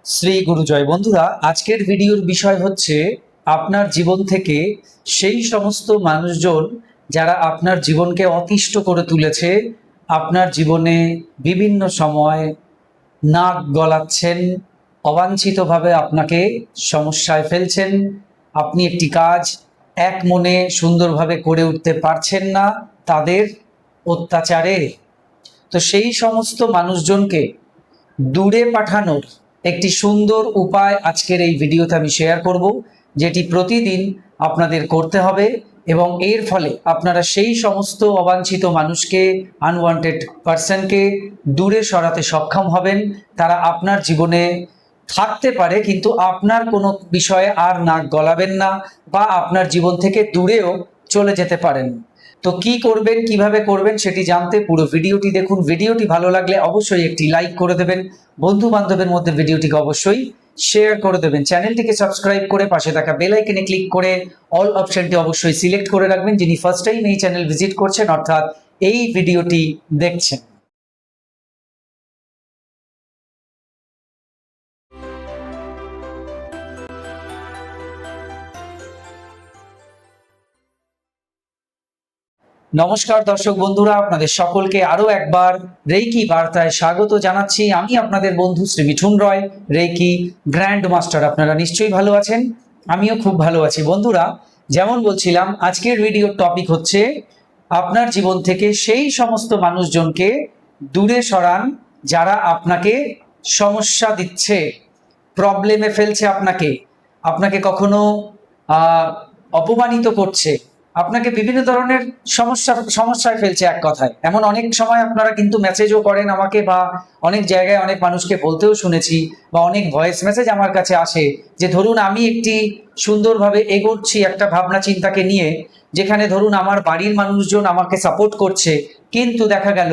শ্রী গুরু জয়। বন্ধুরা, আজকের ভিডিওর বিষয় হচ্ছে আপনার জীবন থেকে সেই সমস্ত মানুষজন যারা আপনার জীবনকে অতিষ্ঠ করে তুলেছে, আপনার জীবনে বিভিন্ন সময় নাক গলাচ্ছেন, অবাঞ্ছিতভাবে আপনাকে সমস্যায় ফেলছেন। আপনি একটি কাজ এক মনে সুন্দরভাবে করে উঠতে পারছেন না তাদের অত্যাচারে। তো সেই সমস্ত মানুষজনকে দূরে পাঠানোর একটি সুন্দর উপায় আজকের এই ভিডিওতে আমি শেয়ার করব, যেটি প্রতিদিন আপনাদের করতে হবে এবং এর ফলে আপনারা সেই সমস্ত অবাঞ্ছিত মানুষকে, আনওয়ান্টেড পার্সনকে দূরে সরাতে সক্ষম হবেন। তারা আপনার জীবনে থাকতে পারে কিন্তু আপনার কোনো বিষয়ে আর নাক গলাবেন না, বা আপনার জীবন থেকে দূরেও চলে যেতে পারেন। তো কি করবেন, কিভাবে করবেন সেটি জানতে পুরো ভিডিওটি দেখুন। ভিডিওটি ভালো লাগলে অবশ্যই একটি লাইক করে দেবেন, বন্ধু বান্ধবের মধ্যে ভিডিওটিকে অবশ্যই শেয়ার করে দেবেন। চ্যানেলটিকে সাবস্ক্রাইব করে পাশে থাকা বেল আইকনে ক্লিক করে অল অপশনটি অবশ্যই সিলেক্ট করে রাখবেন, যিনি ফার্স্ট টাইম এই চ্যানেল ভিজিট করছেন অর্থাৎ এই ভিডিওটি দেখছেন। নমস্কার দর্শক বন্ধুরা, আপনাদের সকলকে আরো একবার রেইকি বার্তায় স্বাগত জানাচ্ছি। আমি আপনাদের বন্ধু শ্রী মিঠুন রয়, রেইকি গ্র্যান্ড মাস্টার। আপনারা নিশ্চয়ই ভালো আছেন, আমিও খুব ভালো আছি। বন্ধুরা, যেমন বলছিলাম, আজকের ভিডিওর টপিক হচ্ছে আপনার জীবন থেকে সেই সমস্ত মানুষজনকে দূরে সরান যারা আপনাকে সমস্যা দিচ্ছে, প্রবলেমে ফেলছে, আপনাকে আপনাকে কখনো অপমানিত করছে, আপনাকে বিভিন্ন ধরনের সমস্যায় ফেলছে। এক কথায়, এমন অনেক সময় আপনারা কিন্তু মেসেজও করেন আমাকে, বা অনেক জায়গায় অনেক মানুষকে বলতেও শুনেছি, বা অনেক ভয়েস মেসেজ আমার কাছে আসে যে ধরুন আমি একটি সুন্দরভাবে এগোচ্ছি একটা ভাবনা চিন্তাকে নিয়ে, যেখানে ধরুন আমার বাড়ির মানুষজন আমাকে সাপোর্ট করছে, কিন্তু দেখা গেল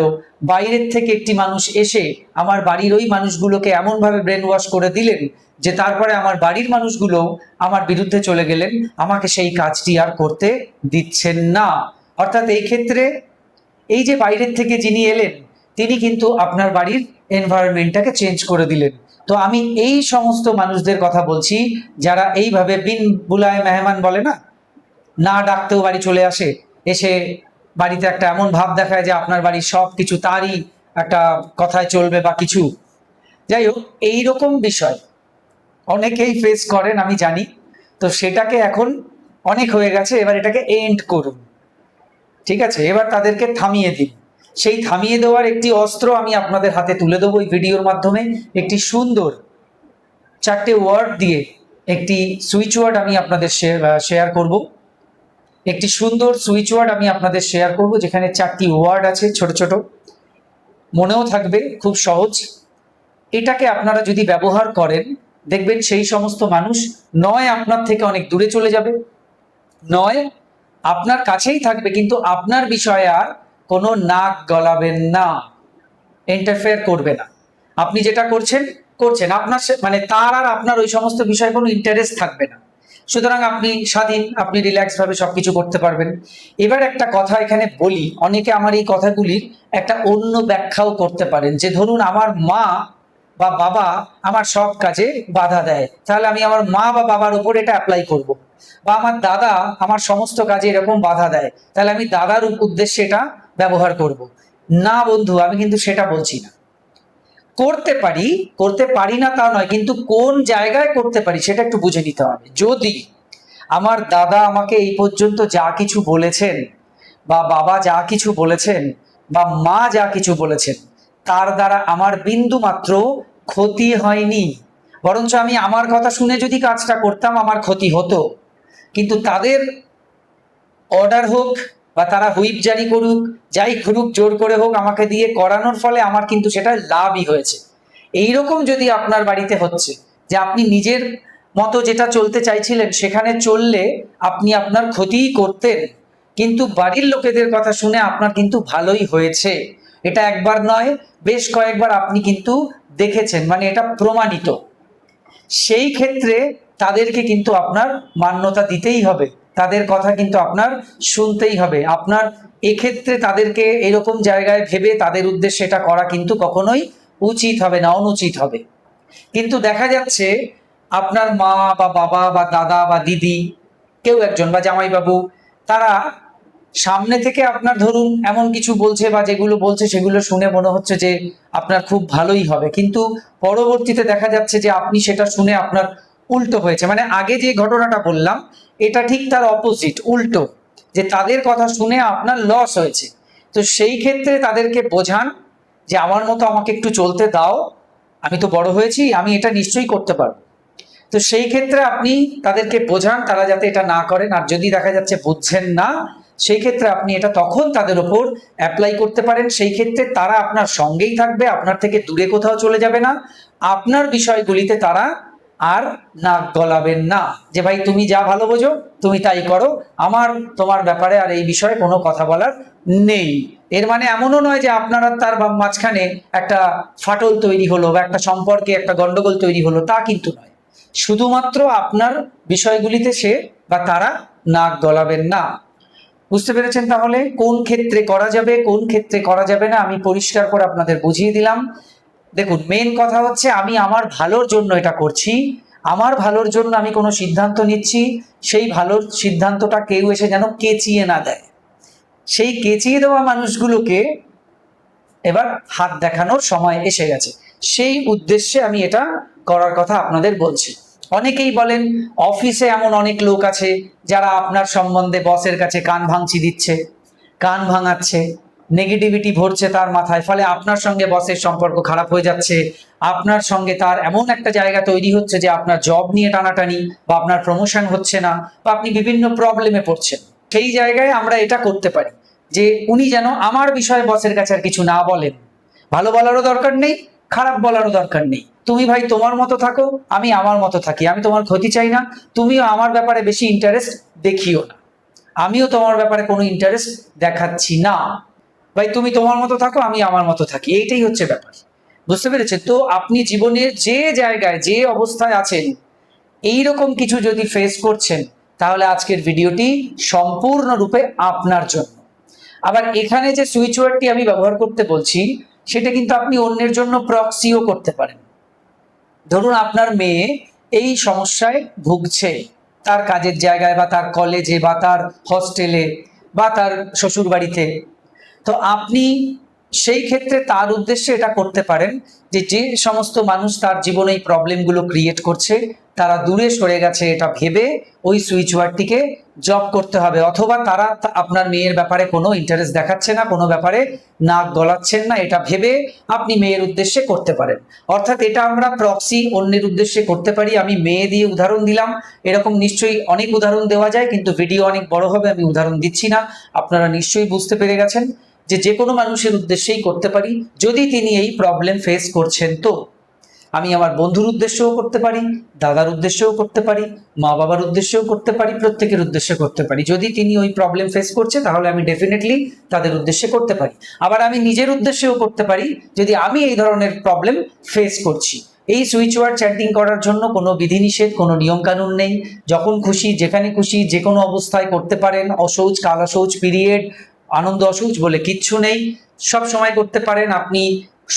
বাইরের থেকে একটি মানুষ এসে আমার বাড়ির ওই মানুষগুলোকে এমনভাবে ব্রেন ওয়াশ করে দিলেন যে তারপরে আমার বাড়ির মানুষগুলো আমার বিরুদ্ধে চলে গেলেন, আমাকে সেই কাজটি আর করতে দিচ্ছেন না। অর্থাৎ এই ক্ষেত্রে এই যে বাইরের থেকে যিনি এলেন, তিনি কিন্তু আপনার বাড়ির এনভায়রনমেন্টটাকে চেঞ্জ করে দিলেন। তো আমি এই সমস্ত মানুষদের কথা বলছি যারা এইভাবে বিন বুলায় মেহমান বলে না, না ডাকতেও বাড়ি চলে আসে, এসে বাড়িতে একটা এমন ভাব দেখায় যে আপনার বাড়ির সব কিছু তারই একটা কথায় চলবে বা কিছু। যাই হোক, এইরকম বিষয় অনেকেই ফেস করেন আমি জানি। তো সেটাকে এখন অনেক হয়ে গেছে, এবার এটাকে এন্ড করুন। ঠিক আছে, এবার তাদেরকে থামিয়ে দিন। সেই থামিয়ে দেওয়ার একটি অস্ত্র আমি আপনাদের হাতে তুলে দেবো এই ভিডিওর মাধ্যমে। একটি সুন্দর 4টে ওয়ার্ড দিয়ে একটি সুইচ ওয়ার্ড আমি আপনাদের শেয়ার করব। একটি সুন্দর সুইচ ওয়ার্ড আমি আপনাদের শেয়ার করব, যেখানে 4টি ওয়ার্ড আছে, ছোট ছোট, মনেও থাকবে, খুব সহজ। এটাকে আপনারা যদি ব্যবহার করেন, দেখবেন সেই সমস্ত মানুষ নয় আপনার থেকে অনেক দূরে চলে যাবে, নয় আপনার কাছেই থাকবে কিন্তু আপনার বিষয়ে আর কোনো নাক গলাবেন না, ইন্টারফেয়ার করবে না। আপনি যেটা করছেন আপনার মানে তার আর আপনার ওই সমস্ত বিষয়ে কোনো ইন্টারেস্ট থাকবে না। সুতরাং আপনি স্বাধীন, আপনি রিল্যাক্স ভাবে সবকিছু করতে পারবেন। এবার একটা কথা এখানে বলি, অনেকে আমার এই কথাগুলির একটা অন্য ব্যাখ্যাও করতে পারেন, যে ধরুন আমার মা বা বাবা আমার সব কাজে বাধা দেয়, তাহলে আমি আমার মা বা বাবার উপর এটা অ্যাপ্লাই করব। বা আমার দাদা আমার সমস্ত কাজে এরকম বাধা দেয়, তাহলে আমি দাদার উদ্দেশ্যে এটা ব্যবহার করব। না বন্ধু, আমি কিন্তু সেটা বলছি না। করতে পারি না তা নয়, কিন্তু কোন জায়গায় করতে পারি সেটা একটু বুঝে নিতে হবে। যদি আমার দাদা আমাকে এই পর্যন্ত যা কিছু বলেছেন, বা বাবা যা কিছু বলেছেন, বা মা যা কিছু বলেছেন, তার দ্বারা আমার বিন্দু মাত্র ক্ষতি হয়নি, বরঞ্চ আমি আমার কথা শুনে যদি কাজটা করতাম আমার ক্ষতি হতো। কিন্তু তাদের অর্ডার হোক বা তারা হুইপ জারি করুক, যাই করুক, জোর করে হোক, আমাকে দিয়ে করানোর ফলে আমার কিন্তু সেটা লাভই হয়েছে। এইরকম যদি আপনার বাড়িতে হচ্ছে যে আপনি নিজের মতো যেটা চলতে চাইছিলেন সেখানে চললে আপনি আপনার ক্ষতিই করতেন, কিন্তু বাড়ির লোকেদের কথা শুনে আপনার কিন্তু ভালোই হয়েছে, এটা একবার নয় বেশ কয়েকবার আপনি কিন্তু দেখেছেন, মানে এটা প্রমাণিত। সেই ক্ষেত্রে তাদেরকে কিন্তু আপনার মান্যতা দিতেই হবে, তাদের কথা কিন্তু আপনার শুনতেই হবে। আপনার এক্ষেত্রে তাদেরকে এরকম জায়গায় ভেবে তাদের উদ্দেশ্যে এটা করা কিন্তু কখনোই উচিত হবে না, অনুচিত হবে। কিন্তু দেখা যাচ্ছে আপনার মা বা বাবা বা দাদা বা দিদি কেউ একজন বা জামাইবাবু, তারা সামনে থেকে আপনার ধরুন এমন কিছু বলছে বা যেগুলো বলছে সেগুলো শুনে মনে হচ্ছে যে আপনার খুব ভালোই হবে, কিন্তু পরবর্তীতে দেখা যাচ্ছে যে আপনি সেটা শুনে আপনার উল্টো হয়েছে। মানে আগে যে ঘটনাটা বললাম এটা ঠিক তার অপোজিট, উল্টো, যে তাদের কথা শুনে আপনার লস হয়েছে। তো সেই ক্ষেত্রে তাদেরকে বোঝান যে আমার মতো আমাকে একটু চলতে দাও, আমি তো বড় হয়েছি, আমি এটা নিশ্চয়ই করতে পারবো। তো সেই ক্ষেত্রে আপনি তাদেরকে বোঝান তারা যাতে এটা না করেন। আর যদি দেখা যাচ্ছে বুঝছেন না, সেই ক্ষেত্রে আপনি এটা তখন তাদের উপর অ্যাপ্লাই করতে পারেন। সেই ক্ষেত্রে তারা আপনার সঙ্গেই থাকবে, আপনার থেকে দূরে কোথাও চলে যাবে না। আপনার বিষয়গুলিতে তারা আর নাক গলাবেন না, যে ভাই তুমি যা ভালো বোঝো তুমি তাই করো, আমার তোমার ব্যাপারে আর এই বিষয়ে কোনো কথা বলার নেই। এর মানে এমনও নয় যে আপনার আর তার মাঝখানে একটা ফাটল তৈরি হলো বা একটা সম্পর্কে একটা গন্ডগোল তৈরি হলো, তা কিন্তু নয়। শুধুমাত্র আপনার বিষয়গুলিতে সে বা তারা নাক গলাবেন না। বুঝতে পেরেছেন তাহলে কোন ক্ষেত্রে করা যাবে কোন ক্ষেত্রে করা যাবে না, আমি পরিষ্কার করে আপনাদের বুঝিয়ে দিলাম। দেখুন, মেন কথা হচ্ছে আমি আমার ভালোর জন্য এটা করছি, আমার ভালোর জন্য আমি কোনো সিদ্ধান্ত নিচ্ছি, সেই ভালোর সিদ্ধান্তটা কেউ এসে যেন কেচিয়ে না দেয়। সেই কেচিয়ে দেওয়া মানুষগুলোকে এবার হাত দেখানোর সময় এসে গেছে, সেই উদ্দেশ্যে আমি এটা করার কথা আপনাদের বলছি। অনেকেই বলেন অফিসে এমন অনেক লোক আছে যারা আপনার সম্বন্ধে বসের কাছে কান ভাঙচি দিচ্ছে, কান ভাঙাচ্ছে, নেগেটিভিটি ভরছে তার মাথায়, ফলে আপনার সঙ্গে বসের সম্পর্ক খারাপ হয়ে যাচ্ছে, আপনার সঙ্গে তার এমন একটা জায়গা তৈরি হচ্ছে যে আপনার জব নিয়ে টানাটানি, বা আপনার প্রমোশন হচ্ছে না, বা আপনি বিভিন্ন প্রবলেমে পড়ছেন। সেই জায়গায় আমরা এটা করতে পারি যে উনি যেন আমার বিষয়ে বসের কাছে আর কিছু না বলেন। ভালো বলারও দরকার নেই, খারাপ বলারও দরকার নেই, তুমি ভাই তোমার মতো থাকো, আমি আমার মতো থাকি, আমি তোমার ক্ষতি চাই না, তুমিও আমার ব্যাপারে বেশি ইন্টারেস্ট দেখিও না, আমিও তোমার ব্যাপারে কোনো ইন্টারেস্ট দেখাচ্ছি না, ভাই তুমি তোমার মতো থাকো আমি আমার মতো থাকি, এইটাই হচ্ছে ব্যাপার। বুঝতে পেরেছে তো? আপনি জীবনের যে জায়গায় যে অবস্থায় আছেন, এইরকম কিছু যদি ফেস করছেন, তাহলে আজকের ভিডিওটি সম্পূর্ণরূপে আপনার জন্য। আবার এখানে যে সুইচ ওয়ার্ডটি আমি ব্যবহার করতে বলছি, সেটা কিন্তু আপনি অন্যের জন্য প্রক্সিও করতে পারেন। ধরুন আপনার মেয়ে এই সমস্যায় ভুগছে, তার কাজের জায়গায় বা তার কলেজে বা তার হস্টেলে বা তার শ্বশুর বাড়িতে, তো আপনি সেই ক্ষেত্রে তার উদ্দেশ্যে এটা করতে পারেন যে যে সমস্ত মানুষ তার জীবনে এই প্রবলেমগুলো ক্রিয়েট করছে তারা দূরে সরে গেছে এটা ভেবে ওই সুইচ ওয়ার্ডটিকে জব করতে হবে, অথবা তারা আপনার মেয়ের ব্যাপারে কোনো ইন্টারেস্ট দেখাচ্ছে না, কোনো ব্যাপারে নাক গলাচ্ছেন না, এটা ভেবে আপনি মেয়ের উদ্দেশ্যে করতে পারেন। অর্থাৎ এটা আমরা প্রক্সি অন্যের উদ্দেশ্যে করতে পারি। আমি মেয়ে দিয়ে উদাহরণ দিলাম, এরকম নিশ্চয়ই অনেক উদাহরণ দেওয়া যায়, কিন্তু ভিডিও অনেক বড় হবে, আমি উদাহরণ দিচ্ছি না। আপনারা নিশ্চয়ই বুঝতে পেরে গেছেন যে যে কোনো মানুষের উদ্দেশ্যেই করতে পারি যদি তিনি এই প্রবলেম ফেস করছেন। তো আমি আমার বন্ধুর উদ্দেশ্যেও করতে পারি, দাদার উদ্দেশ্যেও করতে পারি, মা বাবার উদ্দেশ্যেও করতে পারি, প্রত্যেকের উদ্দেশ্যে করতে পারি। যদি তিনি ওই প্রবলেম ফেস করছে তাহলে আমি ডেফিনেটলি তাদের উদ্দেশ্যে করতে পারি। আবার আমি নিজের উদ্দেশ্যেও করতে পারি যদি আমি এই ধরনের প্রবলেম ফেস করছি। এই সুইচ ওয়ার্ড চ্যাটিং করার জন্য কোনো বিধিনিষেধ, কোনো নিয়ম কানুন নেই, যখন খুশি যেখানে খুশি যে কোনো অবস্থায় করতে পারেন। অশৌচ কাল অশৌচ পিরিয়ড আনন্দ অশৌচ বলে কিচ্ছু নেই, সব সময় করতে পারেন। আপনি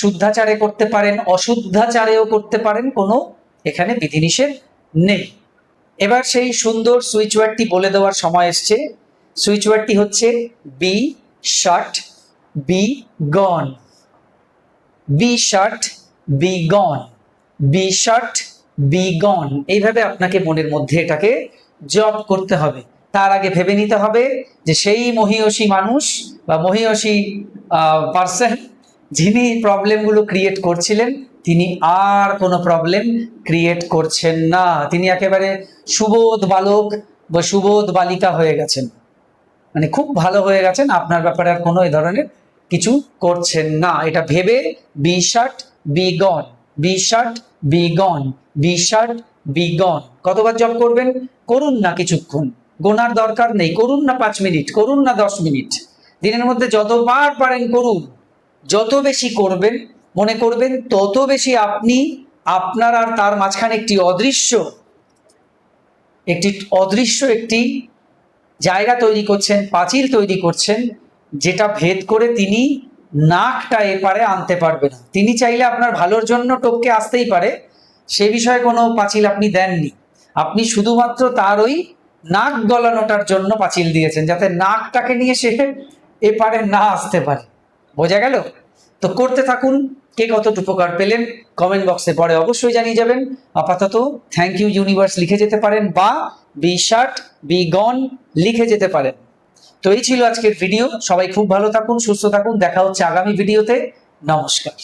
শুদ্ধাচারে করতে পারেন, অশুদ্ধাচারেও করতে পারেন, কোনো এখানে বিধিনিষেধ নেই। এবার সেই সুন্দর সুইচ ওয়ার্ডটি বলে দেওয়ার সময় এসছে। সুইচ ওয়ার্ডটি হচ্ছে be short be gone, be short be gone, be short be gone, এইভাবে আপনাকে মনের মধ্যে এটাকে জব করতে হবে। তার আগে ভেবে নিতে হবে যে সেই মহিয়সী মানুষ বা মহিয়সী পার্সন যিনি প্রবলেমগুলো ক্রিয়েট করছিলেন তিনি আর কোনো প্রবলেম ক্রিয়েট করছেন না, তিনি একেবারে সুবোধ বালক বা সুবোধ বালিকা হয়ে গেছেন, মানে খুব ভালো হয়ে গেছেন, আপনার ব্যাপারে আর কোনো এই ধরনের কিছু করছেন না। এটা ভেবে be short be gone, be short be gone, be short be gone কতবার জব করবেন? করুন না কিছুক্ষণ, গোনার দরকার নেই, করুন না 5 মিনিট, করুন না 10 মিনিট, দিনের মধ্যে যতবার পারেন করুন। যত বেশি করবেন মনে করবেন তত বেশি আপনি আপনার আর তার মাঝখানে একটি অদৃশ্য একটি জায়গা তৈরি করছেন, পাঁচিল তৈরি করছেন, যেটা ভেদ করে তিনি নাকটা এপারে আনতে পারবে না। তিনি চাইলে আপনার ভালোর জন্য টপকে আসতেই পারে, সে বিষয়ে কোনো পাঁচিল আপনি দেননি। আপনি শুধুমাত্র তার ওই নাক গলানোটার জন্য পাঁচিল দিয়েছেন, যাতে নাকটাকে নিয়ে সে এপারে না আসতে পারে। বোঝা গেল? তো করতে থাকুন। কে কতটুকু উপকার পেলেন কমেন্ট বক্সে পরে অবশ্যই জানিয়ে যাবেন। আপাতত থ্যাংক ইউ ইউনিভার্স লিখে যেতে পারেন, বা বি শার্ট বি গন লিখে যেতে পারেন। তো এই ছিল আজকের ভিডিও। সবাই খুব ভালো থাকুন, সুস্থ থাকুন। দেখা হচ্ছে আগামী ভিডিওতে। নমস্কার।